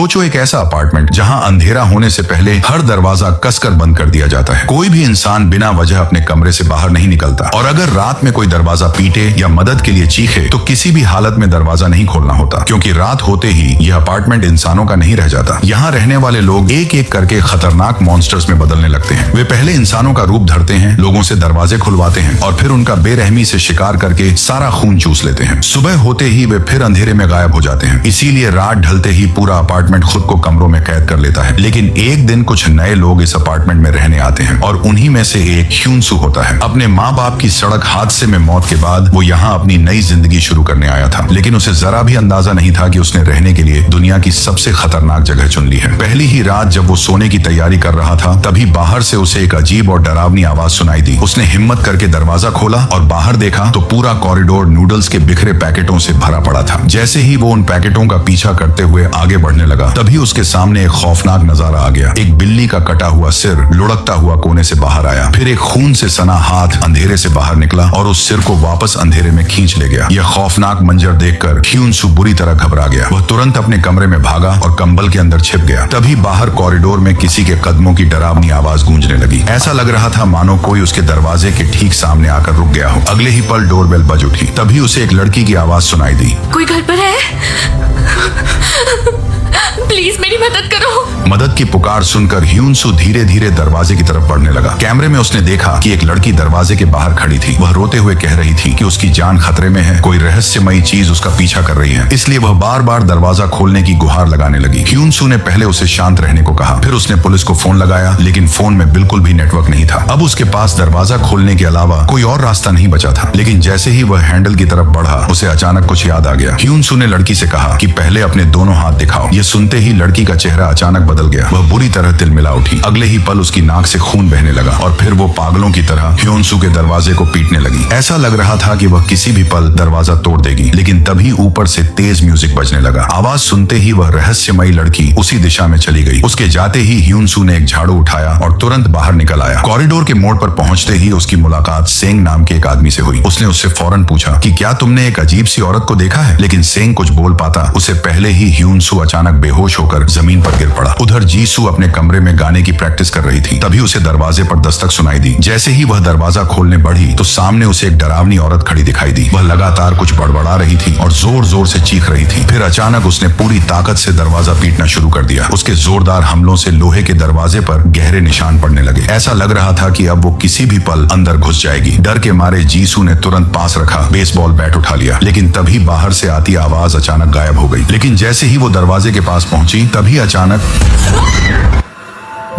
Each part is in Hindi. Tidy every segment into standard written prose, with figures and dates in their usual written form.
सोचो एक ऐसा अपार्टमेंट जहां अंधेरा होने से पहले हर दरवाजा कसकर बंद कर दिया जाता है। कोई भी इंसान बिना वजह अपने कमरे से बाहर नहीं निकलता, और अगर रात में कोई दरवाजा पीटे या मदद के लिए चीखे तो किसी भी हालत में दरवाजा नहीं खोलना होता, क्योंकि रात होते ही यह अपार्टमेंट इंसानों का नहीं रह जाता। यहाँ रहने वाले लोग एक एक करके खतरनाक मॉन्स्टर्स में बदलने लगते हैं। वे पहले इंसानों का रूप धरते हैं, लोगों से दरवाजे खुलवाते हैं और फिर उनका बेरहमी से शिकार करके सारा खून चूस लेते हैं। सुबह होते ही वे फिर अंधेरे में गायब हो जाते हैं। इसीलिए रात ढलते ही पूरा अपार्टमेंट खुद को कमरों में कैद कर लेता है। लेकिन एक दिन कुछ नए लोग इस अपार्टमेंट में रहने आते हैं और उन्हीं में से एक ह्यूनसू होता है। अपने माँ बाप की सड़क हादसे में मौत के बाद वो यहाँ अपनी नई जिंदगी शुरू करने आया था, लेकिन उसे जरा भी अंदाजा नहीं था कि उसने रहने के लिए दुनिया की सबसे खतरनाक जगह चुन ली है। पहली ही रात जब वो सोने की तैयारी कर रहा था, तभी बाहर से उसे एक अजीब और डरावनी आवाज सुनाई दी। उसने हिम्मत करके दरवाजा खोला और बाहर देखा तो पूरा कॉरिडोर नूडल्स के बिखरे पैकेटों से भरा पड़ा था। जैसे ही वो उन पैकेटों का पीछा करते हुए आगे बढ़ने लगा, तभी उसके सामने एक खौफनाक नजारा आ गया। एक बिल्ली का कटा हुआ सिर लुढ़कता हुआ कोने से बाहर आया, फिर एक खून से सना हाथ अंधेरे से बाहर निकला और उस सिर को वापस अंधेरे में खींच ले गया। यह खौफनाक मंजर देखकर ह्यूनसू बुरी तरह घबरा गया। वह तुरंत अपने कमरे में भागा और कंबल के अंदर छिप गया। तभी बाहर कॉरिडोर में किसी के कदमों की डरावनी आवाज गूंजने लगी। ऐसा लग रहा था मानो कोई उसके दरवाजे के ठीक सामने आकर रुक गया हो। अगले ही पल डोरबेल बज उठी। तभी उसे एक लड़की की आवाज सुनाई दी। कोई घर पर है? प्लीज मेरी मदद करो। मदद की पुकार सुनकर ह्यूनसू धीरे धीरे दरवाजे की तरफ बढ़ने लगा। कैमरे में उसने देखा कि एक लड़की दरवाजे के बाहर खड़ी थी। वह रोते हुए कह रही थी कि उसकी जान खतरे में है, कोई रहस्यमयी चीज उसका पीछा कर रही है। इसलिए वह बार बार दरवाजा खोलने की गुहार लगाने लगी। ह्यूनसू ने पहले उसे शांत रहने को कहा, फिर उसने पुलिस को फोन लगाया, लेकिन फोन में बिल्कुल भी नेटवर्क नहीं था। अब उसके पास दरवाजा खोलने के अलावा कोई और रास्ता नहीं बचा था। लेकिन जैसे ही वह हैंडल की तरफ बढ़ा, उसे अचानक कुछ याद आ गया। ह्यूनसू ने लड़की से कहा कि पहले अपने दोनों हाथ दिखाओ। ये सुनते ही लड़की का चेहरा अचानक बदल गया। वह बुरी तरह तिलमिला उठी। अगले ही पल उसकी नाक से खून बहने लगा और फिर वो पागलों की तरह ह्यूनसू के दरवाजे को पीटने लगी। ऐसा लग रहा था कि वह किसी भी पल दरवाजा तोड़ देगी। लेकिन तभी ऊपर से तेज म्यूजिक बजने लगा। आवाज सुनते ही वह रहस्यमयी लड़की उसी दिशा में चली गई। उसके जाते ही ह्यूनसू ने एक झाड़ू उठाया और तुरंत बाहर निकल आया। कॉरिडोर के मोड़ पर पहुंचते ही उसकी मुलाकात सेंग नाम के एक आदमी से हुई। उसने उससे फौरन पूछा कि क्या तुमने एक अजीब सी औरत को देखा है? लेकिन सेंग कुछ बोल पाता उससे पहले ही ह्यूनसू अचानक बेहोश होकर जमीन पर गिर पड़ा। उधर जीसू अपने कमरे में गाने की प्रैक्टिस कर रही थी। तभी उसे दरवाजे पर दस्तक सुनाई दी। जैसे ही वह दरवाजा खोलने बढ़ी तो सामने उसे एक डरावनी औरत खड़ी दिखाई दी। वह लगातार कुछ बड़बड़ा रही थी और जोर जोर से चीख रही थी। फिर अचानक उसने पूरी ताकत से दरवाजा पीटना शुरू कर दिया। उसके जोरदार हमलों से लोहे के दरवाजे पर गहरे निशान पड़ने लगे। ऐसा लग रहा था कि अब वो किसी भी पल अंदर घुस जाएगी। डर के मारे जीसू ने तुरंत पास रखा बेसबॉल बैट उठा लिया, लेकिन तभी बाहर से आती आवाज अचानक गायब हो गई। लेकिन जैसे ही वो दरवाजे के पास पहुंची, तभी अचानक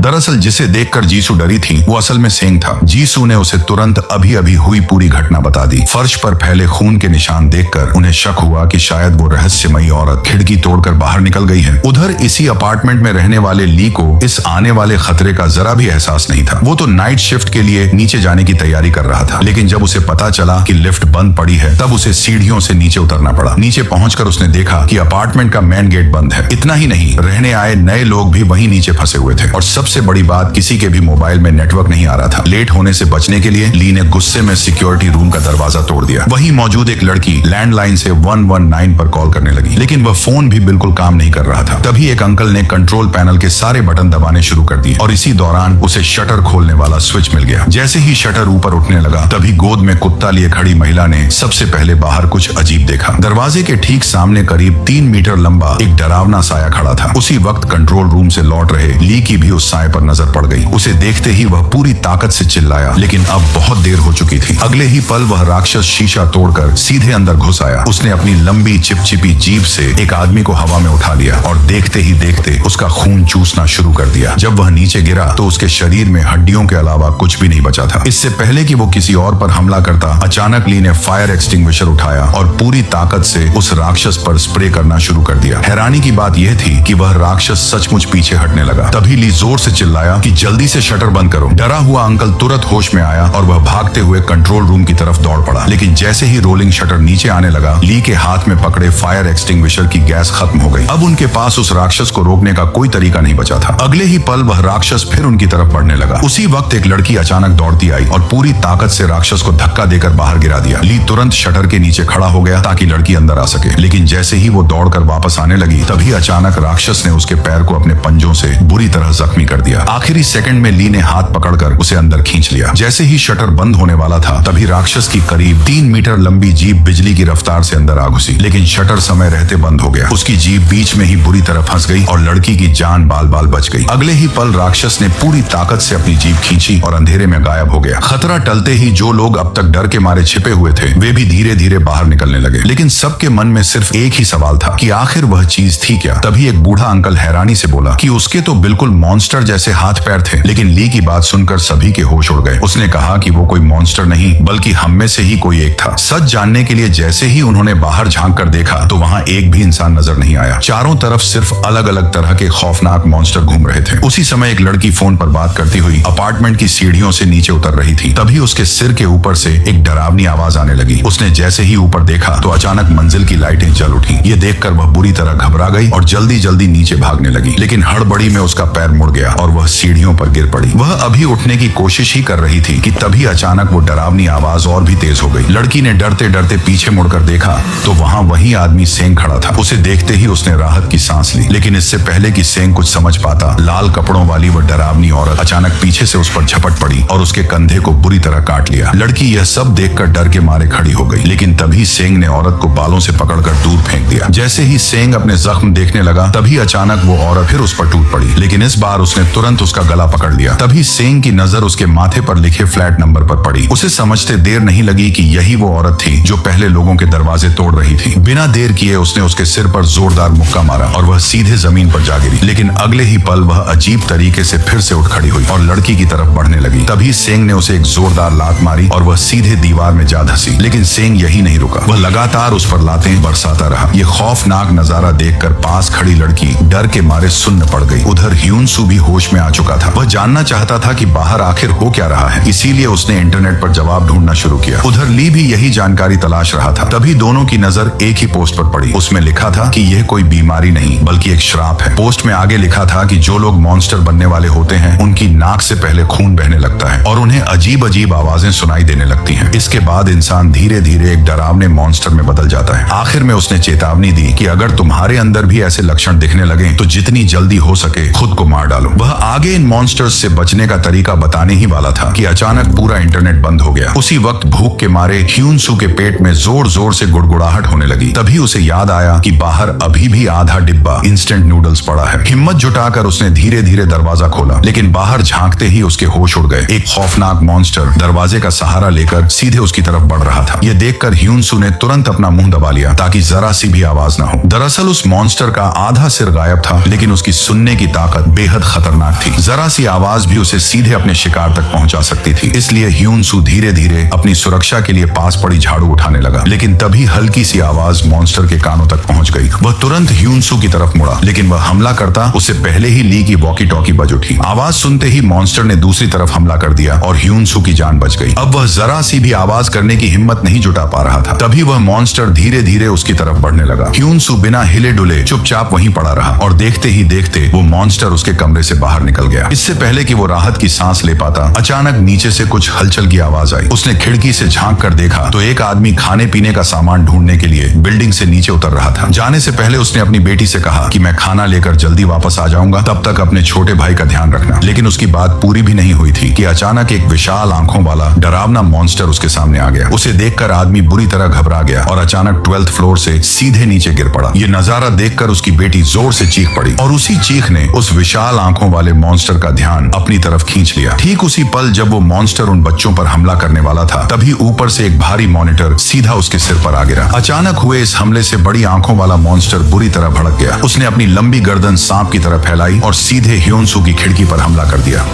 दरअसल जिसे देखकर जीसू डरी थी वो असल में सेंग था। जीसू ने उसे तुरंत अभी अभी हुई पूरी घटना बता दी। फर्श पर फैले खून के निशान देखकर उन्हें शक हुआ कि शायद वो रहस्यमयी औरत खिड़की तोड़कर बाहर निकल गई है। उधर इसी अपार्टमेंट में रहने वाले ली को इस आने वाले खतरे का जरा भी एहसास नहीं था। वो तो नाइट शिफ्ट के लिए नीचे जाने की तैयारी कर रहा था, लेकिन जब उसे पता चला कि लिफ्ट बंद पड़ी है, तब उसे सीढ़ियों से नीचे उतरना पड़ा। नीचे पहुंचकर उसने देखा कि अपार्टमेंट का मेन गेट बंद है। इतना ही नहीं, रहने आए नए लोग भी वहीं नीचे फंसे हुए थे और सबसे बड़ी बात, किसी के भी मोबाइल में नेटवर्क नहीं आ रहा था। लेट होने से बचने के लिए ली ने गुस्से में सिक्योरिटी रूम का दरवाजा तोड़ दिया। वहीं मौजूद एक लड़की लैंडलाइन से 119 पर कॉल करने लगी, लेकिन वह फोन भी बिल्कुल काम नहीं कर रहा था। तभी एक अंकल ने कंट्रोल पैनल के सारे बटन दबाने शुरू कर दिए और इसी दौरान उसे शटर खोलने वाला स्विच मिल गया। जैसे ही शटर ऊपर उठने लगा, तभी गोद में कुत्ता लिए खड़ी महिला ने सबसे पहले बाहर कुछ अजीब देखा। दरवाजे के ठीक सामने करीब 3 मीटर लंबा एक डरावना साया खड़ा था। उसी वक्त कंट्रोल रूम से लौट रहे ली की भी उस साए पर नजर पड़ गई। उसे देखते ही वह पूरी ताकत से चिल्लाया, लेकिन अब बहुत देर हो चुकी थी। अगले ही पल वह राक्षस शीशा तोड़कर सीधे अंदर घुस आया। उसने अपनी लंबी चिपचिपी जीभ से एक आदमी को हवा में उठा लिया और देखते ही देखते उसका खून चूसना शुरू कर दिया। जब वह नीचे गिरा तो उसके शरीर में हड्डियों के अलावा कुछ भी नहीं बचा था। इससे पहले कि वो किसी और पर हमला करता, अचानक ली ने फायर एक्सटिंग्विशर उठाया और पूरी ताकत से उस राक्षस पर स्प्रे करना शुरू कर दिया। हैरानी की बात यह थी कि वह राक्षस सचमुच पीछे हटने लगा। तभी ली जोर से चिल्लाया कि जल्दी से शटर बंद करो। डरा हुआ अंकल तुरंत होश में आया और वह भागते हुए कंट्रोल रूम की तरफ दौड़ पड़ा। लेकिन जैसे ही रोलिंग शटर नीचे आने लगा, ली के हाथ में पकड़े फायर एक्सटिंग्विशर की गैस खत्म हो गई। अब उनके पास उस राक्षस को रोकने का कोई तरीका नहीं बचा था। अगले ही पल वह राक्षस फिर उनकी तरफ बढ़ने लगा। उसी वक्त एक लड़की अचानक दौड़ती आई और पूरी ताकत से राक्षस को धक्का देकर बाहर गिरा दिया। ली तुरंत शटर के नीचे खड़ा हो गया ताकि लड़की अंदर आ सके। लेकिन जैसे ही वो दौड़कर वापस आने लगी, तभी अचानक राक्षस ने उसके पैर को अपने पंजों से बुरी तरह जख्मी कर दिया। आखिरी सेकंड में ली ने हाथ पकड़कर उसे अंदर खींच लिया। जैसे ही शटर बंद होने वाला था, तभी राक्षस की करीब 3 मीटर लंबी जीप बिजली की रफ्तार से अंदर आ घुसी। लेकिन शटर समय रहते बंद हो गया। उसकी जीप बीच में ही बुरी तरह फंस गई और लड़की की जान बाल बाल बच गई। अगले ही पल राक्षस ने पूरी ताकत से अपनी जीप खींची और अंधेरे में गायब हो गया। खतरा टलते ही जो लोग अब तक डर के मारे छिपे हुए थे, वे भी धीरे धीरे बाहर निकलने लगे। लेकिन सबके मन में सिर्फ एक ही सवाल था कि आखिर वह चीज थी क्या। तभी एक बूढ़ा अंकल हैरानी से बोला कि उसके तो बिल्कुल मॉन्स्टर जैसे हाथ पैर थे। लेकिन ली की बात सुनकर सभी के होश उड़ गए। उसने कहा कि वो कोई मॉन्स्टर नहीं, बल्कि हम में से ही कोई एक था। सच जानने के लिए जैसे ही उन्होंने बाहर झांक कर देखा, तो वहां एक भी इंसान नजर नहीं आया। चारों तरफ सिर्फ अलग अलग तरह के खौफनाक मॉन्स्टर घूम रहे थे। उसी समय एक लड़की फोन पर बात करती हुई अपार्टमेंट की सीढ़ियों से नीचे उतर रही थी। तभी उसके सिर के ऊपर से एक डरावनी आवाज आने लगी। उसने जैसे ही ऊपर देखा तो अचानक मंजिल की लाइटें जल उठी। ये देखकर वह बुरी तरह घबरा गई और जल्दी जल्दी नीचे भागने लगी। लेकिन हड़बड़ी में उसका पैर मुड़ गया और वह सीढ़ियों पर गिर पड़ी। वह अभी उठने की कोशिश ही कर रही थी कि तभी अचानक वो डरावनी आवाज और भी तेज हो गई। लड़की ने डरते डरते पीछे मुड़कर देखा तो वहां वही आदमी सेंग खड़ा था। उसे देखते ही उसने राहत की सांस ली। लेकिन इससे पहले कि सेंग कुछ समझ पाता, लाल कपड़ों वाली वह डरावनी औरत अचानक पीछे से उस पर झपट पड़ी और उसके कंधे को बुरी तरह काट लिया। लड़की यह सब देखकर डर के मारे खड़ी हो गई। लेकिन तभी सेंग ने औरत को बालों से पकड़कर दूर फेंक दिया। जैसे ही सेंग अपने जख्म देखने लगा, तभी अचानक वो औरत फिर उस पर टूट पड़ी। लेकिन इस बार उसने तुरंत उसका गला पकड़ लिया। तभी सेंग की नजर उसके माथे पर लिखे फ्लैट नंबर पर पड़ी। उसे समझते देर नहीं लगी कि यही वो औरत थी जो पहले लोगों के दरवाजे तोड़ रही थी। बिना देर किए उसने उसके सिर पर जोरदार मुक्का मारा और वह सीधे जमीन पर जा गिरी। लेकिन अगले ही पल वह अजीब तरीके से फिर से उठ खड़ी हुई और लड़की की तरफ बढ़ने लगी। तभी सेंग ने उसे एक जोरदार लात मारी और वह सीधे दीवार में जा धंसी। लेकिन सेंग यही नहीं रुका, वह लगातार उस पर लातें बरसाता रहा। ये खौफनाक नजारा देखकर पास खड़ी लड़की डर के मारे सुन्न पड़ गई। उधर ह्यूनसू भी होश में आ चुका था। वह जानना चाहता था कि बाहर आखिर हो क्या रहा है, इसीलिए उसने इंटरनेट पर जवाब ढूंढना शुरू किया। उधर ली भी यही जानकारी तलाश रहा था। तभी दोनों की नजर एक ही पोस्ट पर पड़ी। उसमें लिखा था कि यह कोई बीमारी नहीं बल्कि एक श्राप है। पोस्ट में आगे लिखा था कि जो लोग मॉन्स्टर बनने वाले होते हैं, उनकी नाक से पहले खून बहने लगता है और उन्हें अजीब अजीब आवाजें सुनाई देने लगती हैं। इसके बाद इंसान धीरे धीरे एक डरावने मॉन्स्टर में बदल जाता है। आखिर में उसने चेतावनी दी कि अगर तुम्हारे अंदर भी ऐसे लक्षण दिखने लगे तो जितनी जल्दी हो सके खुद को मार डालो। वह आगे इन मॉन्स्टर्स से बचने का तरीका बताने ही वाला था कि अचानक पूरा इंटरनेट बंद हो गया। उसी वक्त भूख के मारे ह्यूनसू के पेट में जोर जोर से गुड़गुड़ाहट होने लगी। तभी उसे याद आया कि बाहर अभी भी आधा डिब्बा इंस्टेंट नूडल्स पड़ा है। हिम्मत जुटाकर उसने धीरे धीरे दरवाजा खोला, लेकिन बाहर झांकते ही उसके होश उड़ गए। एक खौफनाक मॉन्स्टर दरवाजे का सहारा लेकर सीधे उसकी तरफ बढ़ रहा था। यह देखकर ह्यूनसू ने तुरंत अपना मुंह दबा लिया ताकि जरा सी भी आवाज न हो। दरअसल उस मॉन्स्टर का आधा सिर गायब था, लेकिन उसकी सुनने की ताकत बेहद खतरनाक थी। जरा सी आवाज भी उसे सीधे अपने शिकार तक पहुंचा सकती थी। इसलिए ह्यूनसू धीरे धीरे अपनी सुरक्षा के लिए पास पड़ी झाड़ू उठाने लगा। लेकिन तभी हल्की सी आवाज मॉन्स्टर के कानों तक पहुंच गई। वह तुरंत ह्यूनसू की तरफ मुड़ा, लेकिन वह हमला करता उससे पहले ही ली की वॉकी टॉकी बज उठी। आवाज सुनते ही मॉन्स्टर ने दूसरी तरफ हमला कर दिया और ह्यूनसू की जान बच गई। अब वह जरा सी भी आवाज करने की हिम्मत नहीं जुटा पा रहा था। तभी वह मॉन्स्टर धीरे धीरे उसकी तरफ बढ़ने लगा। ह्यूनसू बिना हिले डुले चुपचाप वहीं पड़ा रहा और देखते ही देखते वो मॉन्स्टर उसके कमरे से बाहर निकल गया। इससे पहले कि वो राहत की सांस ले पाता, अचानक नीचे से कुछ हलचल की आवाज आई। उसने खिड़की से झांक कर देखा तो एक आदमी खाने पीने का सामान ढूंढने के लिए बिल्डिंग से नीचे उतर रहा था। जाने से पहले उसने अपनी बेटी से कहा कि मैं खाना लेकर जल्दी वापस आ जाऊंगा, तब तक अपने छोटे भाई का ध्यान रखना। लेकिन उसकी बात पूरी भी नहीं हुई थी कि अचानक एक विशाल आंखों वाला डरावना मॉन्स्टर उसके सामने आ गया। उसे देखकर आदमी बुरी तरह घबरा गया और अचानक 12th फ्लोर से सीधे नीचे गिर पड़ा। ये नजारा देखकर उसकी बेटी जोर से चीख पड़ी और उसी चीख ने उस विशाल आंखों वाले मॉन्स्टर का ध्यान अपनी तरफ खींच लिया। ठीक उसी पल जब वो मॉन्स्टर उन बच्चों पर हमला करने वाला था, तभी ऊपर से एक भारी मॉनिटर सीधा उसके सिर पर आ गिरा। अचानक हुए इस हमले से बड़ी आंखों वाला मॉन्स्टर बुरी तरह भड़क गया। उसने अपनी लंबी गर्दन सांप की तरह फैलाई और सीधे ह्यूनसू की खिड़की पर हमला कर दिया।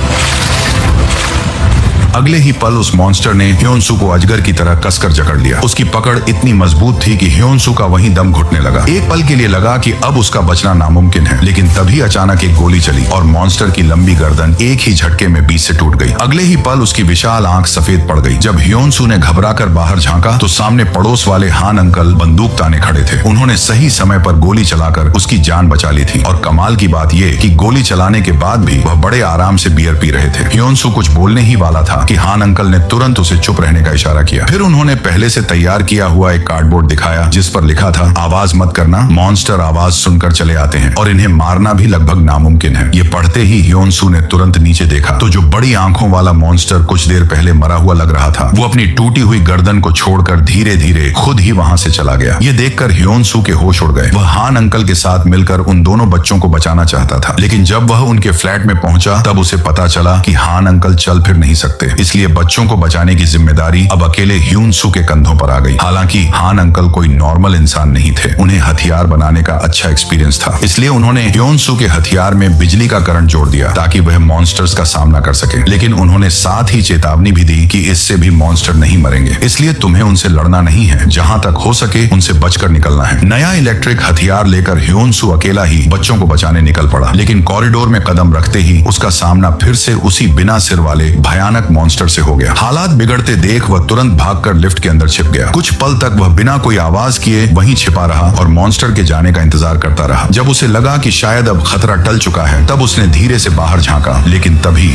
अगले ही पल उस मॉन्स्टर ने ह्योनसू को अजगर की तरह कसकर जकड़ लिया। उसकी पकड़ इतनी मजबूत थी कि ह्योनसू का वहीं दम घुटने लगा। एक पल के लिए लगा कि अब उसका बचना नामुमकिन है, लेकिन तभी अचानक एक गोली चली और मॉन्स्टर की लंबी गर्दन एक ही झटके में बीच से टूट गई। अगले ही पल उसकी विशाल आंख सफेद पड़ गई। जब ह्योनसू ने घबराकर बाहर झांका तो सामने पड़ोस वाले हान अंकल बंदूक ताने खड़े थे। उन्होंने सही समय पर गोली चलाकर उसकी जान बचा ली थी। और कमाल की बात यह कि गोली चलाने के बाद भी वह बड़े आराम से बियर पी रहे थे। ह्योनसू कुछ बोलने ही वाला था कि हान अंकल ने तुरंत उसे चुप रहने का इशारा किया। फिर उन्होंने पहले से तैयार किया हुआ एक कार्डबोर्ड दिखाया जिस पर लिखा था, आवाज मत करना, मॉन्स्टर आवाज सुनकर चले आते हैं और इन्हें मारना भी लगभग नामुमकिन है। ये पढ़ते ही ह्योनसू ने तुरंत नीचे देखा तो जो बड़ी आंखों वाला मॉन्स्टर कुछ देर पहले मरा हुआ लग रहा था, वो अपनी टूटी हुई गर्दन को छोड़कर धीरे धीरे खुद ही वहां से चला गया। ये देखकर ह्योनसू के होश उड़ गए। वह हान अंकल के साथ मिलकर उन दोनों बच्चों को बचाना चाहता था, लेकिन जब वह उनके फ्लैट में पहुंचा तब उसे पता चला कि हान अंकल चल फिर नहीं सकते। इसलिए बच्चों को बचाने की जिम्मेदारी अब अकेले ह्योनसू के कंधों पर आ गई। हालांकि हान अंकल कोई नॉर्मल इंसान नहीं थे, उन्हें हथियार बनाने का अच्छा एक्सपीरियंस था। इसलिए उन्होंने ह्योनसू के हथियार में बिजली का करंट जोड़ दिया ताकि वह मॉन्स्टर्स का सामना कर सके। लेकिन उन्होंने साथ ही चेतावनी भी दी कि इससे भी मॉन्स्टर नहीं मरेंगे, इसलिए तुम्हें उनसे लड़ना नहीं है, जहां तक हो सके उनसे बचकर निकलना है। नया इलेक्ट्रिक हथियार लेकर ह्योनसू अकेला ही बच्चों को बचाने निकल पड़ा, लेकिन कॉरिडोर में कदम रखते ही उसका सामना फिर से उसी बिना सिर वाले भयानक मॉन्स्टर से हो गया। हालात बिगड़ते देख वह तुरंत भागकर लिफ्ट के अंदर छिप गया। कुछ पल तक वह बिना कोई आवाज किए वहीं छिपा रहा और मॉन्स्टर के जाने का इंतजार करता रहा। जब उसे लगा कि शायद अब खतरा टल चुका है, तब उसने धीरे से बाहर झांका, लेकिन तभी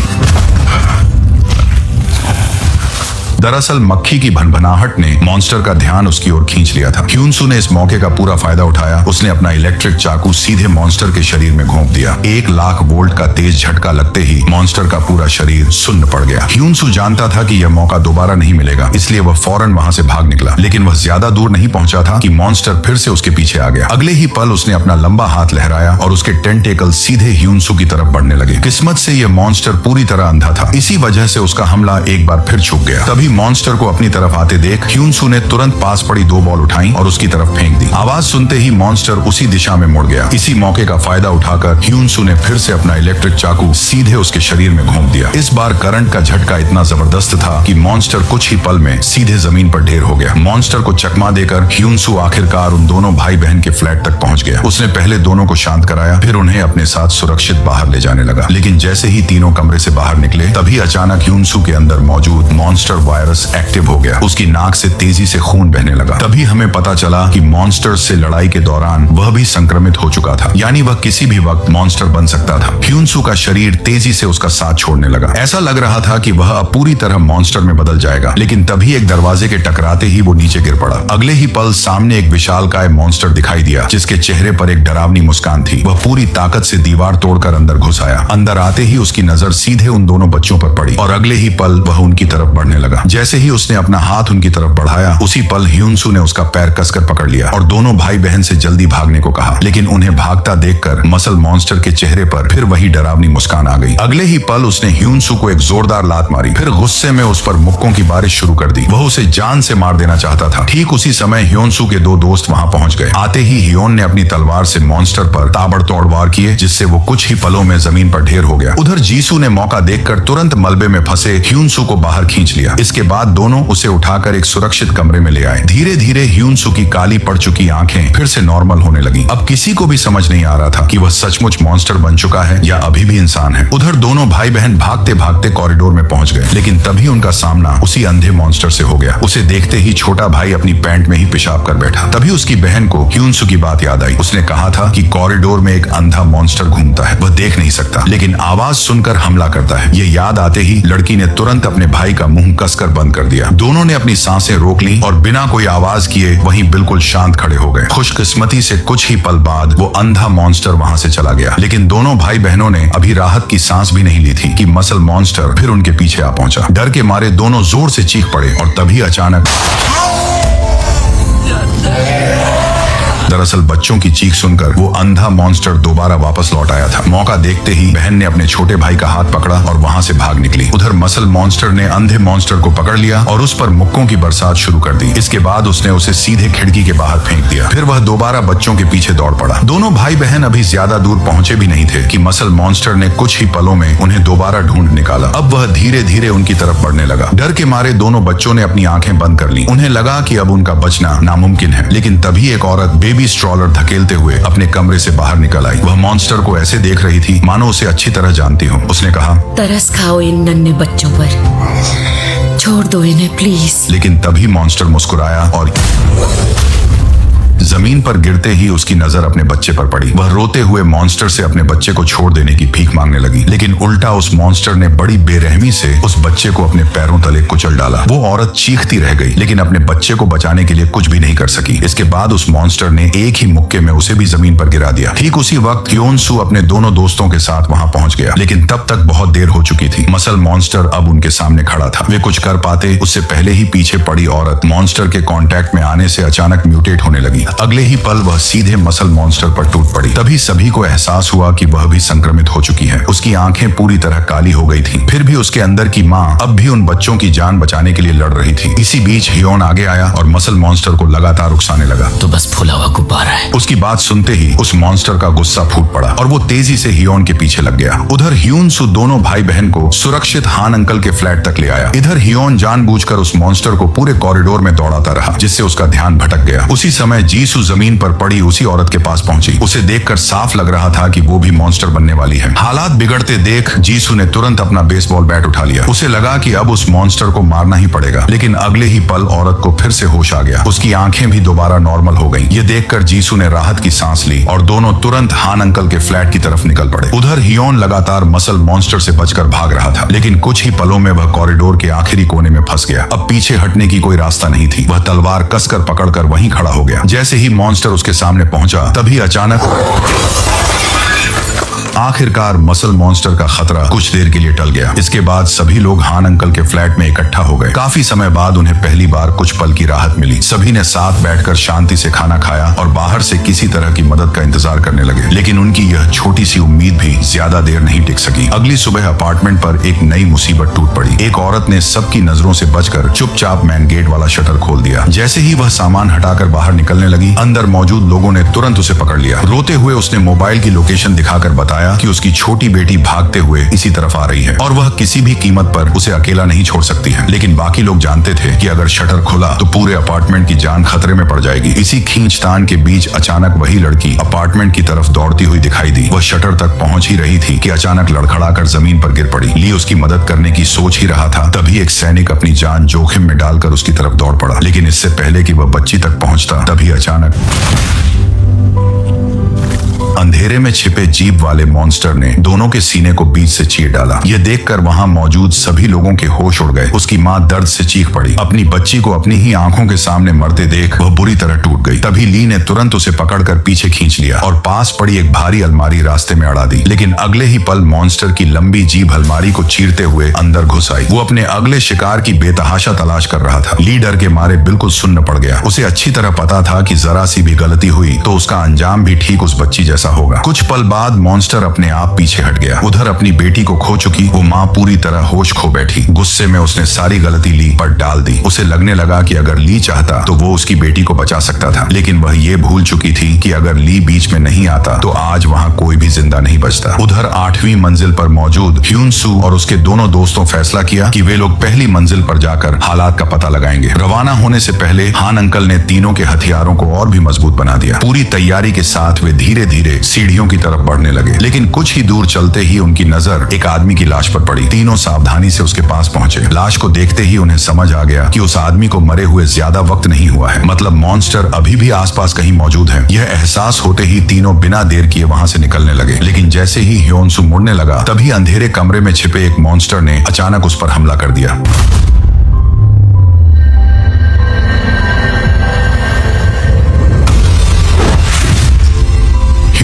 दरअसल मक्खी की भनभनाहट ने मॉन्स्टर का ध्यान उसकी ओर खींच लिया था। ह्योनसू ने इस मौके का पूरा फायदा उठाया। उसने अपना इलेक्ट्रिक चाकू सीधे मॉन्स्टर के शरीर में घोंप दिया। 1 लाख वोल्ट का तेज झटका लगते ही मॉन्स्टर का पूरा शरीर सुन्न पड़ गया। ह्योनसू जानता था कि यह मौका दोबारा नहीं मिलेगा, इसलिए वह फौरन वहां से भाग निकला, लेकिन वह ज्यादा दूर नहीं पहुंचा था कि मॉन्स्टर फिर से उसके पीछे आ गया। अगले ही पल उसने अपना लंबा हाथ लहराया और उसके टेंटेकल सीधे ह्योनसू की तरफ बढ़ने लगे। किस्मत से यह मॉन्स्टर पूरी तरह अंधा था, इसी वजह से उसका हमला एक बार फिर चूक गया। तभी मॉन्स्टर को अपनी तरफ आते देख ह्योनसू ने तुरंत पास पड़ी 2 बॉल उठाई और उसकी तरफ फेंक दी। आवाज सुनते ही मॉन्स्टर उसी दिशा में मुड़ गया। इसी मौके का फायदा उठाकर ह्योनसू ने फिर से अपना इलेक्ट्रिक चाकू सीधे उसके शरीर में घोंप दिया। इस बार करंट का झटका इतना जबरदस्त था कि मॉन्स्टर कुछ ही पल में सीधे जमीन पर ढेर हो गया। मॉन्स्टर को चकमा देकर ह्योनसू आखिरकार उन दोनों भाई बहन के फ्लैट तक पहुंच गया। उसने पहले दोनों को शांत कराया, फिर उन्हें अपने साथ सुरक्षित बाहर ले जाने लगा। लेकिन जैसे ही तीनों कमरे से बाहर निकले, तभी अचानक ह्योनसू के अंदर मौजूद मॉन्स्टर वायरस एक्टिव हो गया। उसकी नाक से तेजी से खून बहने लगा। तभी हमें पता चला कि मॉन्स्टर से लड़ाई के दौरान वह भी संक्रमित हो चुका था, यानी वह किसी भी वक्त मॉन्स्टर बन सकता था। ह्योनसू का शरीर तेजी से उसका साथ छोड़ने लगा। ऐसा लग रहा था कि वह अब पूरी तरह मॉन्स्टर में बदल जाएगा, लेकिन तभी एक दरवाजे के टकराते ही वो नीचे गिर पड़ा। अगले ही पल सामने एक विशालकाय मॉन्स्टर दिखाई दिया, जिसके चेहरे पर एक डरावनी मुस्कान थी। वह पूरी ताकत से दीवार तोड़कर अंदर घुस आया। अंदर आते ही उसकी नजर सीधे उन दोनों बच्चों पर पड़ी और अगले ही पल वह उनकी तरफ बढ़ने लगा। जैसे ही उसने अपना हाथ उनकी तरफ बढ़ाया, उसी पल ह्योनसू ने उसका पैर कसकर पकड़ लिया और दोनों भाई बहन से जल्दी भागने को कहा। लेकिन उन्हें भागता देखकर मसल मॉन्स्टर के चेहरे पर फिर वही डरावनी मुस्कान आ गई। अगले ही पल उसने ह्योनसू को एक जोरदार लात मारी, फिर गुस्से में उस पर मुक्कों की बारिश शुरू कर दी। वह उसे जान से मार देना चाहता था। ठीक उसी समय ह्योनसू के 2 दोस्त वहां पहुंच गए। आते ही ह्योन ने अपनी तलवार से मॉन्स्टर पर ताबड़तोड़ वार किए, जिससे वो कुछ ही पलों में जमीन पर ढेर हो गया। उधर जीसू ने मौका देखकर तुरंत मलबे में फंसे ह्योनसू को बाहर खींच लिया। इसके बाद दोनों उसे उठाकर एक सुरक्षित कमरे में ले आए। धीरे धीरे ह्योनसू की काली पड़ चुकी आंखें फिर से नॉर्मल होने लगी। अब किसी को भी समझ नहीं आ रहा था कि वह सचमुच मॉन्स्टर बन चुका है या अभी भी इंसान है। उधर दोनों भाई बहन भागते भागते कॉरिडोर में पहुंच गए, लेकिन तभी उनका सामना उसी अंधे मॉन्स्टर से हो गया। उसे देखते ही छोटा भाई अपनी पैंट में ही पेशाब कर बैठा। तभी उसकी बहन को ह्योनसू की बात याद आई। उसने कहा था कि कॉरिडोर में एक अंधा मॉन्स्टर घूमता है, वह देख नहीं सकता, लेकिन आवाज सुनकर हमला करता है। ये याद आते ही लड़की ने तुरंत अपने भाई का मुंह कसकर बंद कर दिया। दोनों ने अपनी सांसें रोक ली और बिना कोई आवाज किए वहीं बिल्कुल शांत खड़े हो गए। खुशकिस्मती से कुछ ही पल बाद वो अंधा मॉन्स्टर वहां से चला गया, लेकिन दोनों भाई बहनों ने अभी राहत की सांस भी नहीं ली थी कि मसल मॉन्स्टर फिर उनके पीछे आ पहुंचा। डर के मारे दोनों जोर से चीख पड़े और तभी अचानक दरअसल बच्चों की चीख सुनकर वो अंधा मॉन्स्टर दोबारा वापस लौट आया था। मौका देखते ही बहन ने अपने छोटे भाई का हाथ पकड़ा और वहाँ से भाग निकली। उधर मसल मॉन्स्टर ने अंधे मॉन्स्टर को पकड़ लिया और उस पर मुक्कों की बरसात शुरू कर दी। इसके बाद उसने उसे सीधे खिड़की के बाहर फेंक दिया। फिर वह दोबारा बच्चों के पीछे दौड़ पड़ा। दोनों भाई बहन अभी ज्यादा दूर पहुंचे भी नहीं थे कि मसल मॉन्स्टर ने कुछ ही पलों में उन्हें दोबारा ढूंढ निकाला। अब वह धीरे धीरे उनकी तरफ बढ़ने लगा। डर के मारे दोनों बच्चों ने अपनी आंखें बंद कर ली। उन्हें लगा कि अब उनका बचना नामुमकिन है। लेकिन तभी एक औरत बेबी स्ट्रॉलर धकेलते हुए अपने कमरे से बाहर निकल आई। वह मॉन्स्टर को ऐसे देख रही थी मानो उसे अच्छी तरह जानती हो। उसने कहा, तरस खाओ इन नन्हे बच्चों पर, छोड़ दो इन्हें प्लीज। लेकिन तभी मॉन्स्टर मुस्कुराया और जमीन पर गिरते ही उसकी नजर अपने बच्चे पर पड़ी। वह रोते हुए मॉन्स्टर से अपने बच्चे को छोड़ देने की भीख मांगने लगी। लेकिन उल्टा उस मॉन्स्टर ने बड़ी बेरहमी से उस बच्चे को अपने पैरों तले कुचल डाला। वो औरत चीखती रह गई लेकिन अपने बच्चे को बचाने के लिए कुछ भी नहीं कर सकी। इसके बाद उस मॉन्स्टर ने एक ही मुक्के में उसे भी जमीन पर गिरा दिया। ठीक उसी वक्त ह्योन-सू अपने दोनों दोस्तों के साथ वहां पहुंच गया। लेकिन तब तक बहुत देर हो चुकी थी। मसल मॉन्स्टर अब उनके सामने खड़ा था। वे कुछ कर पाते उससे पहले ही पीछे पड़ी औरत मॉन्स्टर के कांटेक्ट में आने से अचानक म्यूटेट होने लगी। अगले ही पल वह सीधे मसल मॉन्स्टर पर टूट पड़ी। तभी सभी को एहसास हुआ कि वह भी संक्रमित हो चुकी है। उसकी आंखें पूरी तरह काली हो गई थीं। फिर भी उसके अंदर की माँ अब भी उन बच्चों की जान बचाने के लिए लड़ रही थी। इसी बीच हियोन आगे आया और मसल मॉन्स्टर को लगातार उकसाने लगा। तो बस फूला हुआ गुब्बारा है। उसकी बात सुनते ही उस मॉन्स्टर का गुस्सा फूट पड़ा और वो तेजी से हियोन के पीछे लग गया। उधर ह्योन-सू दोनों भाई बहन को सुरक्षित हान अंकल के फ्लैट तक ले आया। इधर हियोन जानबूझकर उस मॉन्स्टर को पूरे कॉरिडोर में दौड़ाता रहा जिससे उसका ध्यान भटक गया। उसी समय जीसू जमीन पर पड़ी उसी औरत के पास पहुंची। उसे देखकर साफ लग रहा था कि वो भी मॉन्स्टर बनने वाली है। हालात बिगड़ते देख जीसू ने तुरंत अपना बेसबॉल बैट उठा लिया। उसे लगा कि अब उस मॉन्स्टर को मारना ही पड़ेगा। लेकिन अगले ही पल औरत को फिर से होश आ गया। उसकी आंखें भी दोबारा नॉर्मल हो गईं। ये देखकर जीसू ने राहत की सांस ली और दोनों तुरंत हान अंकल के फ्लैट की तरफ निकल पड़े। उधर हियोन लगातार मसल मॉन्स्टर से बचकर भाग रहा था। लेकिन कुछ ही पलों में वह कॉरिडोर के आखिरी कोने में फंस गया। अब पीछे हटने की कोई रास्ता नहीं थी। वह तलवार कसकर पकड़कर वहीं खड़ा हो गया। जैसे ही मॉन्स्टर उसके सामने पहुंचा तभी अचानक आखिरकार मसल मॉन्स्टर का खतरा कुछ देर के लिए टल गया। इसके बाद सभी लोग हान अंकल के फ्लैट में इकट्ठा हो गए। काफी समय बाद उन्हें पहली बार कुछ पल की राहत मिली। सभी ने साथ बैठकर शांति से खाना खाया और बाहर से किसी तरह की मदद का इंतजार करने लगे। लेकिन उनकी यह छोटी सी उम्मीद भी ज्यादा देर नहीं टिक सकी। अगली सुबह अपार्टमेंट पर एक नई मुसीबत टूट पड़ी। एक औरत ने सबकी नजरों से बचकर चुपचाप मैन गेट वाला शटर खोल दिया। जैसे ही वह सामान हटाकर बाहर निकलने लगी, अंदर मौजूद लोगों ने तुरंत उसे पकड़ लिया। रोते हुए उसने मोबाइल की लोकेशन दिखाकर बताया कि उसकी छोटी बेटी भागते हुए इसी तरफ आ रही है और वह किसी भी कीमत पर उसे अकेला नहीं छोड़ सकती है। लेकिन बाकी लोग जानते थे कि अगर शटर खुला तो पूरे अपार्टमेंट की जान खतरे में पड़ जाएगी। इसी खींचतान के बीच अचानक वही लड़की अपार्टमेंट की तरफ दौड़ती हुई दिखाई दी। वह शटर तक पहुंच ही रही थी कि अचानक लड़खड़ाकर जमीन पर गिर पड़ी। ली उसकी मदद करने की सोच ही रहा था, तभी एक सैनिक अपनी जान जोखिम में डालकर उसकी तरफ दौड़ पड़ा। लेकिन इससे पहले कि वह बच्ची तक पहुंचता, तभी अचानक अंधेरे में छिपे जीप वाले मॉन्स्टर ने दोनों के सीने को बीच से चीर डाला। यह देखकर वहां मौजूद सभी लोगों के होश उड़ गए। उसकी मां दर्द से चीख पड़ी। अपनी बच्ची को अपनी ही आंखों के सामने मरते देख वह बुरी तरह टूट गई। तभी ली ने तुरंत उसे पकड़कर पीछे खींच लिया और पास पड़ी एक भारी अलमारी रास्ते में अड़ा दी। लेकिन अगले ही पल मॉन्स्टर की लंबी जीभ अलमारी को चीरते हुए अंदर घुस आई। वो अपने अगले शिकार की बेतहाशा तलाश कर रहा था। ली डर के मारे बिल्कुल सुन्न पड़ गया। उसे अच्छी तरह पता था कि जरा सी भी गलती हुई तो उसका अंजाम भी ठीक उस बच्ची जैसा होगा। कुछ पल बाद मॉन्स्टर अपने आप पीछे हट गया। उधर अपनी बेटी को खो चुकी वो माँ पूरी तरह होश खो बैठी। गुस्से में उसने सारी गलती ली पर डाल दी। उसे लगने लगा कि अगर ली चाहता तो वो उसकी बेटी को बचा सकता था। लेकिन वह ये भूल चुकी थी कि अगर ली बीच में नहीं आता तो आज वहाँ कोई भी जिंदा नहीं बचता। उधर 8वीं मंजिल पर मौजूद ह्योन-सू और उसके दोनों दोस्तों फैसला किया कि वे लोग पहली मंजिल पर जाकर हालात का पता लगाएंगे। रवाना होने से पहले हान अंकल ने तीनों के हथियारों को और भी मजबूत बना दिया। पूरी तैयारी के साथ वे धीरे धीरे सीढ़ियों की तरफ बढ़ने लगे। लेकिन कुछ ही दूर चलते ही उनकी नजर एक आदमी की लाश पर पड़ी। तीनों सावधानी से उसके पास पहुंचे। लाश को देखते ही उन्हें समझ आ गया कि उस आदमी को मरे हुए ज्यादा वक्त नहीं हुआ है। मतलब मॉन्स्टर अभी भी आसपास कहीं मौजूद है। यह एहसास होते ही तीनों बिना देर किए वहां से निकलने लगे। लेकिन जैसे ही ह्योन-सू मुड़ने लगा तभी अंधेरे कमरे में छिपे एक मॉन्स्टर ने अचानक उस पर हमला कर दिया।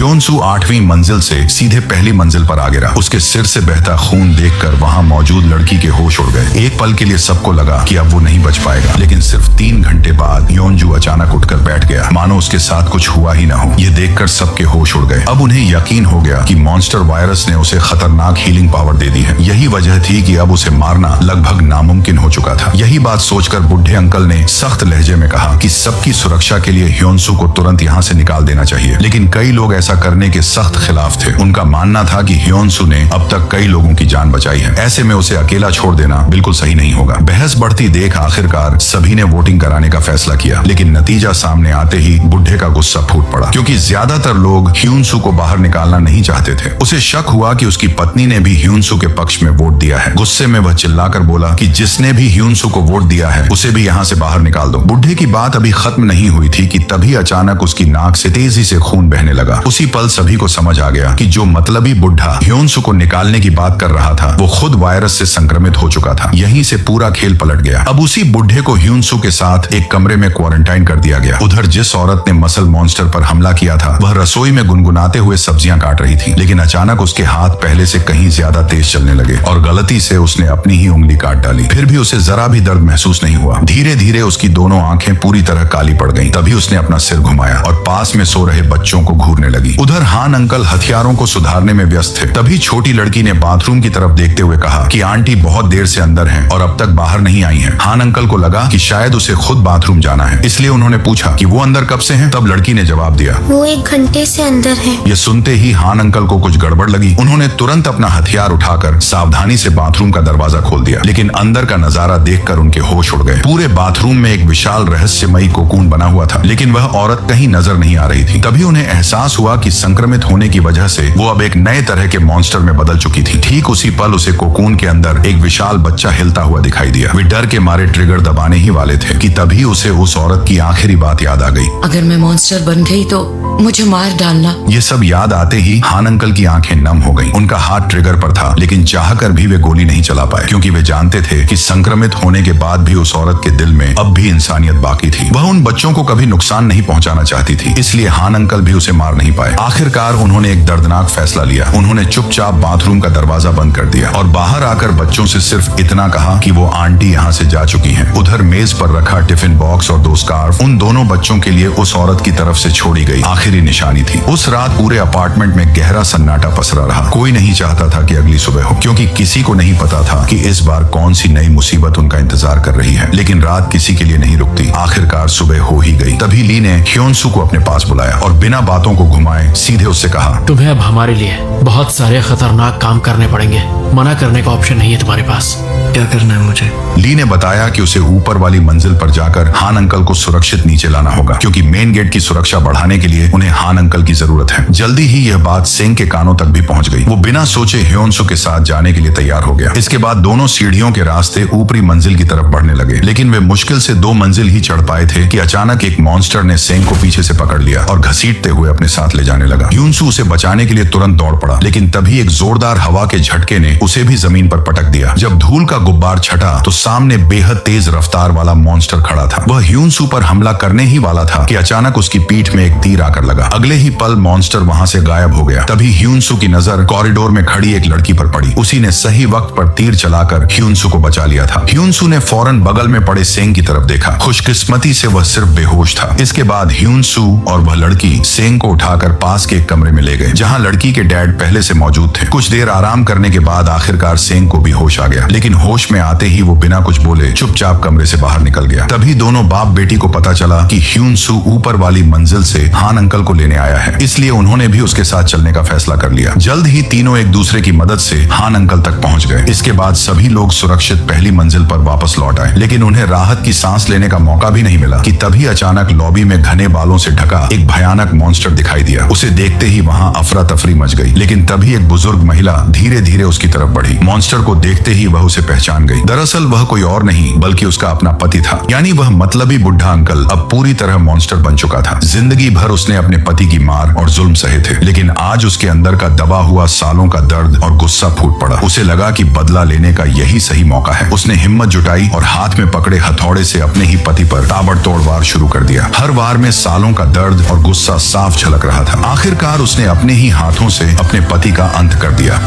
ह्योनसू 8वीं मंजिल से सीधे पहली मंजिल पर आ गिरा। उसके सिर से बहता खून देखकर वहां मौजूद लड़की के होश उड़ गए। एक पल के लिए सबको लगा कि अब वो नहीं बच पाएगा, लेकिन सिर्फ 3 घंटे बाद ह्योनजू अचानक उठकर बैठ गया, मानो उसके साथ कुछ हुआ ही ना हो। ये देखकर सबके होश उड़ गए। अब उन्हें यकीन हो गया कि मॉन्स्टर वायरस ने उसे खतरनाक हीलिंग पावर दे दी है। यही वजह थी कि अब उसे मारना लगभग नामुमकिन हो चुका था। यही बात सोचकर बुढ़े अंकल ने सख्त लहजे में कहा कि सबकी सुरक्षा के लिए ह्योनसू को तुरंत यहाँ से निकाल देना चाहिए। लेकिन कई लोग ऐसा करने के सख्त खिलाफ थे। उनका मानना था कि ह्योनसू ने अब तक कई लोगों की जान बचाई है, ऐसे में उसे अकेला छोड़ देना बिल्कुल सही नहीं होगा। बहस बढ़ती देख आखिरकार सभी ने वोटिंग कराने का फैसला किया, लेकिन नतीजा सामने आते ही बुढ़े का गुस्सा फूट पड़ा, क्योंकि ज्यादातर लोग ह्योनसू को बाहर निकालना नहीं चाहते थे। उसे शक हुआ कि उसकी पत्नी ने भी ह्योनसू के पक्ष में वोट दिया है। गुस्से में वह चिल्लाकर बोला कि जिसने भी ह्योनसू को वोट दिया है उसे भी यहाँ से बाहर निकाल दो। बुढ़े की बात अभी खत्म नहीं हुई थी कि तभी अचानक उसकी नाक से तेजी से खून बहने लगा। उसी पल सभी को समझ आ गया कि जो मतलबी बुढ़ा ह्योनसू को निकालने की बात कर रहा था वो खुद वायरस से संक्रमित हो चुका था। यहीं से पूरा खेल पलट गया। अब उसी बुढ़े को ह्योनसू के साथ एक कमरे में क्वारंटाइन कर दिया गया। उधर जिस औरत ने मसल मॉन्स्टर पर हमला किया था वह रसोई में गुनगुनाते हुए सब्जियां काट रही थी, लेकिन अचानक उसके हाथ पहले से कहीं ज्यादा तेज चलने लगे और गलती से उसने अपनी ही उंगली काट डाली। फिर भी उसे जरा भी दर्द महसूस नहीं हुआ। धीरे धीरे उसकी दोनों आंखें पूरी तरह काली पड़ गईं। तभी उसने अपना सिर घुमाया और पास में सो रहे बच्चों को घूरने लगी। उधर हान अंकल हथियारों को सुधारने में व्यस्त थे। तभी छोटी लड़की ने बाथरूम की तरफ देखते हुए कहा कि आंटी बहुत देर से अंदर हैं और अब तक बाहर नहीं आई हैं। हान अंकल को लगा कि शायद उसे खुद बाथरूम जाना है, इसलिए उन्होंने पूछा कि वो अंदर कब से हैं? तब लड़की ने जवाब दिया, वो 1 घंटे से अंदर है। ये सुनते ही हान अंकल को कुछ गड़बड़ लगी। उन्होंने तुरंत अपना हथियार उठाकर सावधानी से बाथरूम का दरवाजा खोल दिया, लेकिन अंदर का नजारा देखकर उनके होश उड़ गए। पूरे बाथरूम में एक विशाल रहस्यमयी कोकून बना हुआ था, लेकिन वह औरत कहीं नजर नहीं आ रही थी। तभी उन्हें एहसास हुआ कि संक्रमित होने की वजह से वो अब एक नए तरह के मॉन्स्टर में बदल चुकी थी। ठीक उसी पल उसे कोकून के अंदर एक विशाल बच्चा हिलता हुआ दिखाई दिया। वे डर के मारे ट्रिगर दबाने ही वाले थे कि तभी उसे उस औरत की आखिरी बात याद आ गई। अगर मैं मॉन्स्टर बन गई तो मुझे मार डालना। ये सब याद आते ही हान अंकल की आंखें नम हो गईं। उनका हाथ ट्रिगर पर था, लेकिन चाहकर भी वे गोली नहीं चला पाए, क्योंकि वे जानते थे कि संक्रमित होने के बाद भी उस औरत के दिल में अब भी इंसानियत बाकी थी। वह उन बच्चों को कभी नुकसान नहीं पहुंचाना चाहती थी, इसलिए हान अंकल भी उसे मार नहीं पाए। आखिरकार उन्होंने एक दर्दनाक फैसला लिया। उन्होंने चुपचाप बाथरूम का दरवाजा बंद कर दिया और बाहर आकर बच्चों से सिर्फ इतना कहा कि वो आंटी यहाँ से जा चुकी हैं। उधर मेज पर रखा टिफिन बॉक्स और 2 स्कार्फ उन दोनों बच्चों के लिए उस औरत की तरफ से छोड़ी गई आखिरी निशानी थी। उस रात पूरे अपार्टमेंट में गहरा सन्नाटा पसरा रहा। कोई नहीं चाहता था कि अगली सुबह हो, क्योंकि किसी को नहीं पता था कि इस बार कौन सी नई मुसीबत उनका इंतजार कर रही है। लेकिन रात किसी के लिए नहीं रुकती। आखिरकार सुबह हो ही गई। तभी ली ने ह्योनसू को अपने पास बुलाया और बिना बातों को घुमाए सीधे उससे कहा, तुम्हें अब हमारे लिए बहुत सारे खतरनाक काम करने पड़ेंगे। मना करने का ऑप्शन नहीं है तुम्हारे पास। क्या करना है मुझे? ली ने बताया कि उसे ऊपर वाली मंजिल पर जाकर हान अंकल को सुरक्षित नीचे लाना होगा, क्योंकि मेन गेट की सुरक्षा बढ़ाने के लिए उन्हें हान अंकल की जरूरत है। जल्दी ही यह बात सेंग के कानों तक भी पहुंच गई। वो बिना सोचे ह्योनसू के साथ जाने के लिए तैयार हो गया। इसके बाद दोनों सीढ़ियों के रास्ते ऊपरी मंजिल की तरफ बढ़ने लगे, लेकिन वे मुश्किल से 2 मंजिल ही चढ़ पाए थे कि अचानक एक मॉन्स्टर ने सेंग को पीछे से पकड़ लिया और घसीटते हुए अपने साथ ले जाने लगा। ह्योनसू उसे बचाने के लिए तुरंत दौड़ पड़ा, लेकिन तभी एक जोरदार हवा के झटके ने उसे भी जमीन पर पटक दिया। जब धूल का गुब्बार छटा तो सामने बेहद तेज रफ्तार वाला मॉन्स्टर खड़ा था। वह ह्योनसू पर हमला करने ही वाला था कि अचानक उसकी पीठ में एक तीर आकर लगा। अगले ही पल मॉन्स्टर वहां से गायब हो गया। तभी ह्योनसू की नजर कॉरिडोर में खड़ी एक लड़की पर पड़ी। उसी ने सही वक्त पर तीर चलाकर ह्योनसू को बचा लिया था। ह्योनसू ने फौरन बगल में पड़े सेंग की तरफ देखा। खुशकिस्मती से वह सिर्फ बेहोश था। इसके बाद ह्योनसू और वह लड़की सेंग को उठाकर पास के एक कमरे में ले गए, जहां लड़की के डैड पहले से मौजूद थे। कुछ देर आराम करने के बाद आखिरकार सेंग को भी होश आ गया, लेकिन होश में आते ही वो बिना कुछ बोले चुपचाप कमरे से बाहर निकल गया। तभी दोनों बाप बेटी को पता चला कि ह्योनसू ऊपर वाली मंजिल से हान अंकल को लेने आया है, इसलिए उन्होंने भी उसके साथ चलने का फैसला कर लिया। जल्द ही तीनों एक दूसरे की मदद से हान अंकल तक पहुंच गए। इसके बाद सभी लोग सुरक्षित पहली मंजिल पर वापस लौट आए, लेकिन उन्हें राहत की सांस लेने का मौका भी नहीं मिला कि तभी अचानक लॉबी में घने बालों से ढका एक भयानक मॉन्स्टर दिखाई दिया। उसे देखते ही वहां अफरा तफरी मच गई, लेकिन तभी एक बुजुर्ग महिला धीरे धीरे उसकी तरफ तरफ बढ़ी। मॉन्स्टर को देखते ही वह उसे पहचान गई। दरअसल वह कोई और नहीं बल्कि उसका अपना पति था, यानी वह मतलबी बुढ़ा अंकल अब पूरी तरह मॉन्स्टर बन चुका था। जिंदगी भर उसने अपने पति की मार और जुल्म सहे थे, लेकिन आज उसके अंदर का दबा हुआ सालों का दर्द और गुस्सा फूट पड़ा। उसे लगा कि बदला लेने का यही सही मौका है। उसने हिम्मत जुटाई और हाथ में पकड़े हथौड़े से अपने ही पति पर ताबड़तोड़ वार शुरू कर दिया। हर वार में सालों का दर्द और गुस्सा साफ झलक रहा था। आखिरकार उसने अपने ही हाथों से अपने पति का अंत कर दिया।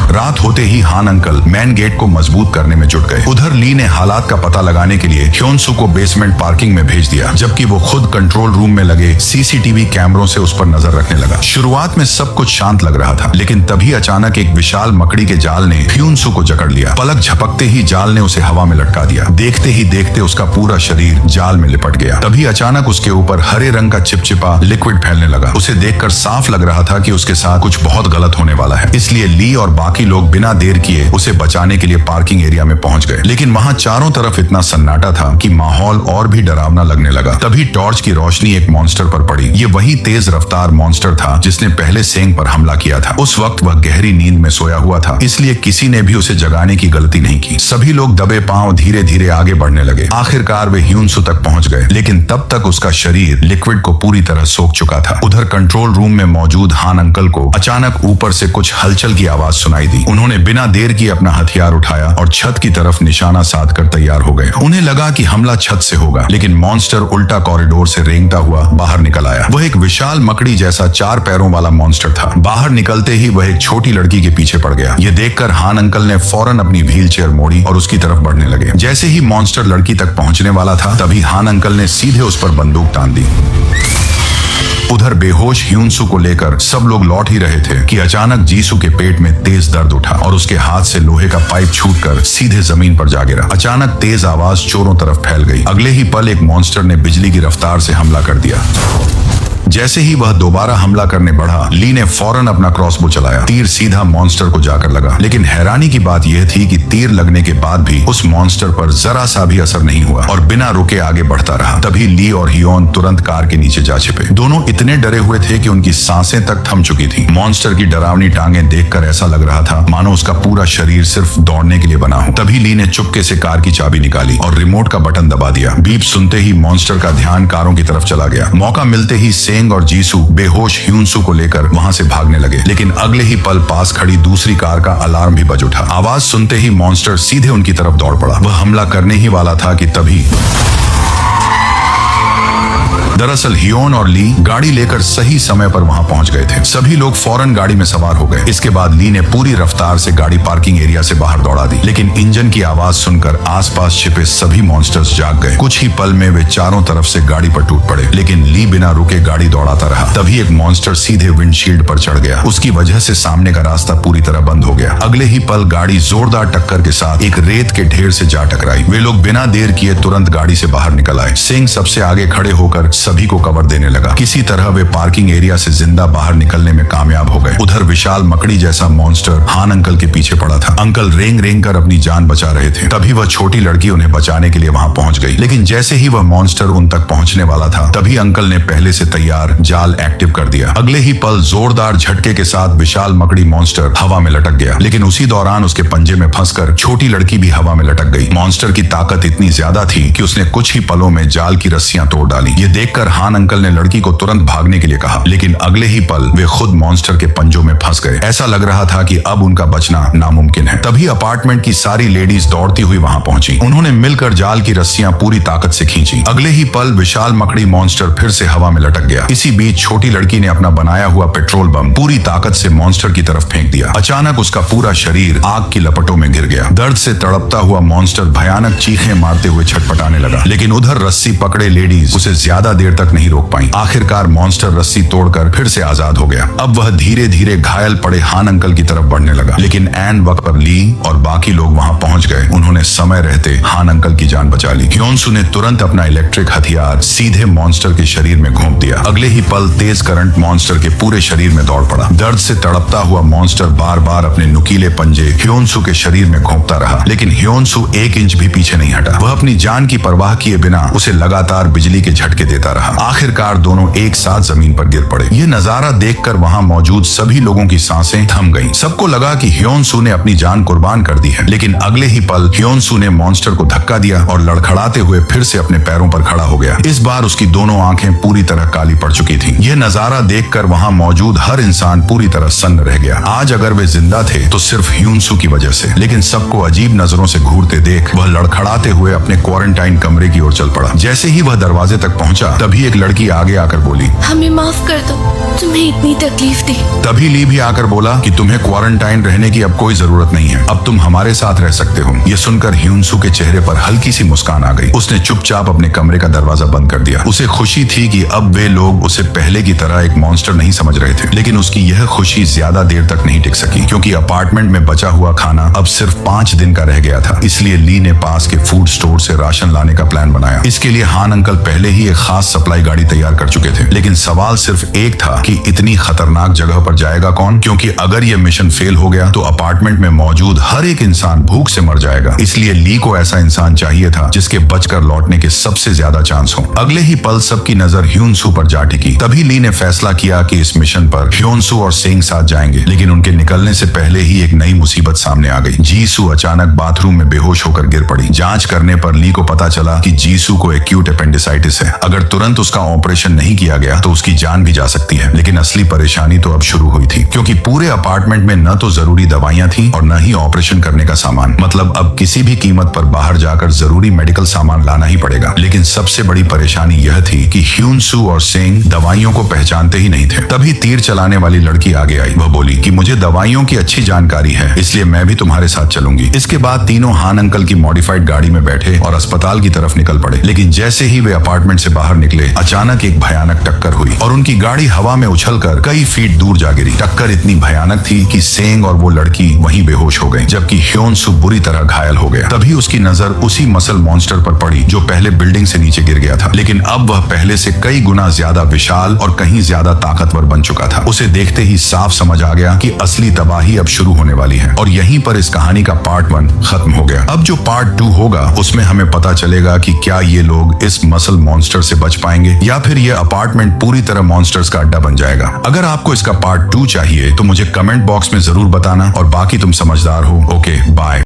रात होते ही हान अंकल मेन गेट को मजबूत करने में जुट गए। उधर ली ने हालात का पता लगाने के लिए ह्योनसू को बेसमेंट पार्किंग में भेज दिया, जबकि वो खुद कंट्रोल रूम में लगे सीसीटीवी कैमरों से उस पर नजर रखने लगा। शुरुआत में सब कुछ शांत लग रहा था, लेकिन तभी अचानक एक विशाल मकड़ी के जाल ने ह्योनसू को जकड़ लिया। पलक झपकते ही जाल ने उसे हवा में लटका दिया। देखते ही देखते उसका पूरा शरीर जाल में लिपट गया। तभी अचानक उसके ऊपर हरे रंग का चिपचिपा लिक्विड फैलने लगा। उसे देखकर साफ लग रहा था कि उसके साथ कुछ बहुत गलत होने वाला है। इसलिए ली और बाकी लोग बिना देर किए उसे बचाने के लिए पार्किंग एरिया में पहुंच गए, लेकिन वहां चारों तरफ इतना सन्नाटा था कि माहौल और भी डरावना लगने लगा। तभी टॉर्च की रोशनी एक मॉन्स्टर पर पड़ी। ये वही तेज रफ्तार मॉन्स्टर था जिसने पहले सेंग पर हमला किया था। उस वक्त वह गहरी नींद में सोया हुआ था, इसलिए किसी ने भी उसे जगाने की गलती नहीं की। सभी लोग दबे पांव धीरे धीरे आगे बढ़ने लगे। आखिरकार वे ह्योनसू तक पहुंच गए, लेकिन तब तक उसका शरीर लिक्विड को पूरी तरह सोख चुका था। उधर कंट्रोल रूम में मौजूद हान अंकल को अचानक ऊपर से कुछ हलचल की आवाज सुनाई दी। उन्होंने बिना देर किए अपना हथियार उठाया और छत की तरफ निशाना साध कर तैयार हो गए। उन्हें लगा कि हमला छत से होगा, लेकिन मॉन्स्टर उल्टा कॉरिडोर से रेंगता हुआ बाहर निकल आया। वह एक विशाल मकड़ी जैसा 4 पैरों वाला मॉन्स्टर था। बाहर निकलते ही वह एक छोटी लड़की के पीछे पड़ गया। ये देखकर हान अंकल ने फौरन अपनी व्हील चेयर मोड़ी और उसकी तरफ बढ़ने लगे। जैसे ही मॉन्स्टर लड़की तक पहुंचने वाला था, तभी हान अंकल ने सीधे उस पर बंदूक तान दी। उधर बेहोश ह्योनसू को लेकर सब लोग लौट ही रहे थे कि अचानक जीसू के पेट में तेज दर्द उठा और उसके हाथ से लोहे का पाइप छूटकर सीधे जमीन पर जा गिरा। अचानक तेज आवाज चोरों तरफ फैल गई। अगले ही पल एक मॉन्स्टर ने बिजली की रफ्तार से हमला कर दिया। जैसे ही वह दोबारा हमला करने बढ़ा, ली ने फौरन अपना क्रॉसबो चलाया। तीर सीधा मॉन्स्टर को जाकर लगा, लेकिन हैरानी की बात यह थी कि तीर लगने के बाद भी उस मॉन्स्टर पर जरा सा भी असर नहीं हुआ और बिना रुके आगे बढ़ता रहा। तभी ली और हियोन तुरंत कार के नीचे जा छिपे। दोनों इतने डरे हुए थे कि उनकी सांसें तक थम चुकी थी। मॉन्स्टर की डरावनी टांगें देखकर ऐसा लग रहा था मानो उसका पूरा शरीर सिर्फ दौड़ने के लिए बना हो। तभी ली ने चुपके से कार की चाबी निकाली और रिमोट का बटन दबा दिया। बीप सुनते ही मॉन्स्टर का ध्यान कारों की तरफ चला गया। मौका मिलते ही सेंग और जीसू बेहोश ह्योनसू को लेकर वहां से भागने लगे, लेकिन अगले ही पल पास खड़ी दूसरी कार का अलार्म भी बज उठा। आवाज सुनते ही मॉन्स्टर सीधे उनकी तरफ दौड़ पड़ा। वह हमला करने ही वाला था कि तभी दरअसल हियोन और ली गाड़ी लेकर सही समय पर वहां पहुंच गए थे। सभी लोग फौरन गाड़ी में सवार हो गए। इसके बाद ली ने पूरी रफ्तार से गाड़ी पार्किंग एरिया से बाहर दौड़ा दी, लेकिन इंजन की आवाज सुनकर आसपास छिपे सभी मॉन्स्टर्स जाग गए। कुछ ही पल में वे चारों तरफ से गाड़ी पर टूट पड़े, लेकिन ली बिना रुके गाड़ी दौड़ाता रहा। तभी एक मॉन्स्टर सीधे विंडशील्ड पर चढ़ गया। उसकी वजह से सामने का रास्ता पूरी तरह बंद हो गया। अगले ही पल गाड़ी जोरदार टक्कर के साथ एक रेत के ढेर से जा टकराई। वे लोग बिना देर किए तुरंत गाड़ी से बाहर निकल आए। सिंह सबसे आगे खड़े होकर सभी को कवर देने लगा। किसी तरह वे पार्किंग एरिया से जिंदा बाहर निकलने में कामयाब हो गए। उधर विशाल मकड़ी जैसा मॉन्स्टर हान अंकल के पीछे पड़ा था। अंकल रेंग रेंग कर अपनी जान बचा रहे थे। तभी वह छोटी लड़की उन्हें बचाने के लिए वहां पहुंच गई, लेकिन जैसे ही वह मॉन्स्टर उन तक पहुंचने वाला था, तभी अंकल ने पहले से तैयार जाल एक्टिव कर दिया। अगले ही पल जोरदार झटके के साथ विशाल मकड़ी मॉन्स्टर हवा में लटक गया, लेकिन उसी दौरान उसके पंजे में फंसकर छोटी लड़की भी हवा में लटक गई। मॉन्स्टर की ताकत इतनी ज्यादा थी कि उसने कुछ ही पलों में जाल की रस्सियां तोड़ डाली। ये देखकर हान अंकल ने लड़की को तुरंत भागने के लिए कहा, लेकिन अगले ही पल वे खुद मॉन्स्टर के पंजों में फंस गए। ऐसा लग रहा था कि अब उनका बचना नामुमकिन है। तभी अपार्टमेंट की सारी लेडीज दौड़ती हुई वहां पहुंची। उन्होंने मिलकर जाल की रस्सियां पूरी ताकत से खींची। अगले ही पल विशाल मकड़ी मॉन्स्टर फिर से हवा में लटक गया। इसी बीच छोटी लड़की ने अपना बनाया हुआ पेट्रोल बम पूरी ताकत से मॉन्स्टर की तरफ फेंक दिया। अचानक उसका पूरा शरीर आग की लपटों में गिर गया। दर्द से तड़पता हुआ मॉन्स्टर भयानक चीखें मारते हुए छटपटाने लगा, लेकिन उधर रस्सी पकड़े लेडीज उसे ज्यादा देर तक नहीं रोक पाई। आखिरकार मॉन्स्टर रस्सी तोड़कर फिर से आजाद हो गया। अब वह धीरे धीरे घायल पड़े हान अंकल की तरफ बढ़ने लगा, लेकिन ऐन वक्त पर ली और बाकी लोग वहां पहुंच गए। उन्होंने समय रहते हान अंकल की जान बचा ली। ह्योनसू ने तुरंत अपना इलेक्ट्रिक हथियार सीधे मॉन्स्टर के शरीर में घोंप दिया। अगले ही पल तेज करंट मॉन्स्टर के पूरे शरीर में दौड़ पड़ा। दर्द से तड़पता हुआ मॉन्स्टर बार बार अपने नुकीले पंजे ह्योनसू के शरीर में घोंपता रहा, लेकिन ह्योनसू 1 इंच भी पीछे नहीं हटा। वह अपनी जान की परवाह किए बिना उसे लगातार बिजली के झटके देता देखता रहा। आखिरकार दोनों एक साथ जमीन पर गिर पड़े। ये नजारा देखकर वहां मौजूद सभी लोगों की सांसें थम गईं। सबको लगा कि ह्योन-सू ने अपनी जान कुर्बान कर दी है, लेकिन अगले ही पल ह्योन-सू ने मॉन्स्टर को धक्का दिया और लड़खड़ाते हुए फिर से अपने पैरों पर खड़ा हो गया। इस बार उसकी दोनों आंखें पूरी तरह काली पड़ चुकी थीं। यह नजारा देखकर वहां मौजूद हर इंसान पूरी तरह सन्न रह गया। आज अगर वे जिंदा थे तो सिर्फ ह्योन-सू की वजह से, लेकिन सबको अजीब नजरों से घूरते देख वह लड़खड़ाते हुए अपने क्वारंटाइन कमरे की ओर चल पड़ा। जैसे ही वह दरवाजे तक पहुंचा तभी एक लड़की आगे आकर बोली, हमें माफ कर दो, तुम्हें इतनी तकलीफ दी। तभी ली भी आकर बोला कि तुम्हें क्वारंटाइन रहने की अब कोई जरूरत नहीं है, अब तुम हमारे साथ रह सकते हो। ये सुनकर ह्योन-सू के चेहरे पर हल्की सी मुस्कान आ गई। उसने चुपचाप अपने कमरे का दरवाजा बंद कर दिया। उसे खुशी थी कि अब वे लोग उसे पहले की तरह एक मॉन्स्टर नहीं समझ रहे थे, लेकिन उसकी यह खुशी ज्यादा देर तक नहीं टिक सकी, क्योंकि अपार्टमेंट में बचा हुआ खाना अब सिर्फ 5 दिन का रह गया था। इसलिए ली ने पास के फूड स्टोर से राशन लाने का प्लान बनाया। इसके लिए हान अंकल पहले ही एक खास सप्लाई गाड़ी तैयार कर चुके थे, लेकिन सवाल सिर्फ एक था कि इतनी खतरनाक जगह पर जाएगा कौन, क्योंकि अगर यह मिशन फेल हो गया तो अपार्टमेंट में मौजूद हर एक इंसान भूख से मर जाएगा। इसलिए ली को ऐसा इंसान चाहिए था जिसके बचकर लौटने के सबसे ज्यादा चांस हो। अगले ही पल सबकी नजर ह्योन-सू पर जा टिकी। तभी ली ने फैसला किया कि इस मिशन पर ह्योन-सू और सेंग साथ जाएंगे, लेकिन उनके निकलने से पहले ही एक नई मुसीबत सामने आ गई। जीसू अचानक बाथरूम में बेहोश होकर गिर पड़ी। जांच करने पर ली को पता चला कि जीसू को एक्यूट एपेंडिसाइटिस है। अगर तुरंत उसका ऑपरेशन नहीं किया गया तो उसकी जान भी जा सकती है। लेकिन असली परेशानी तो अब शुरू हुई थी, क्योंकि पूरे अपार्टमेंट में न तो जरूरी दवाइयां थी और न ही ऑपरेशन करने का सामान। मतलब अब किसी भी कीमत पर बाहर जाकर जरूरी मेडिकल सामान लाना ही पड़ेगा। लेकिन सबसे बड़ी परेशानी यह थी कि ह्योन-सू और सेंग दवाइयों को पहचानते ही नहीं थे। तभी तीर चलाने वाली लड़की आगे आई। वह बोली कि मुझे दवाइयों की अच्छी जानकारी है, इसलिए मैं भी तुम्हारे साथ चलूंगी। इसके बाद तीनों हान अंकल की मॉडिफाइड गाड़ी में बैठे और अस्पताल की तरफ निकल पड़े। लेकिन जैसे ही वे अपार्टमेंट से बाहर निकले अचानक एक भयानक टक्कर हुई और उनकी गाड़ी हवा में उछलकर कई फीट दूर जा गिरी। टक्कर इतनी भयानक थी कि सेंग और वो लड़की वहीं बेहोश हो गई, जबकि ह्योन-सू बुरी तरह घायल हो गया। तभी उसकी नजर उसी मसल मॉन्स्टर पर पड़ी जो पहले बिल्डिंग से नीचे गिर गया था, लेकिन अब वह पहले से कई गुना ज्यादा विशाल और कहीं ज्यादा ताकतवर बन चुका था। उसे देखते ही साफ समझ आ गया कि असली तबाही अब शुरू होने वाली है। और यहीं पर इस कहानी का पार्ट 1 खत्म हो गया। अब जो पार्ट 2 होगा उसमें हमें पता चलेगा कि क्या ये लोग इस मसल मॉन्स्टर से बच पाएंगे या फिर ये अपार्टमेंट पूरी तरह मॉन्स्टर्स का अड्डा बन जाएगा। अगर आपको इसका पार्ट 2 चाहिए तो मुझे कमेंट बॉक्स में जरूर बताना। और बाकी तुम समझदार हो। Okay, bye.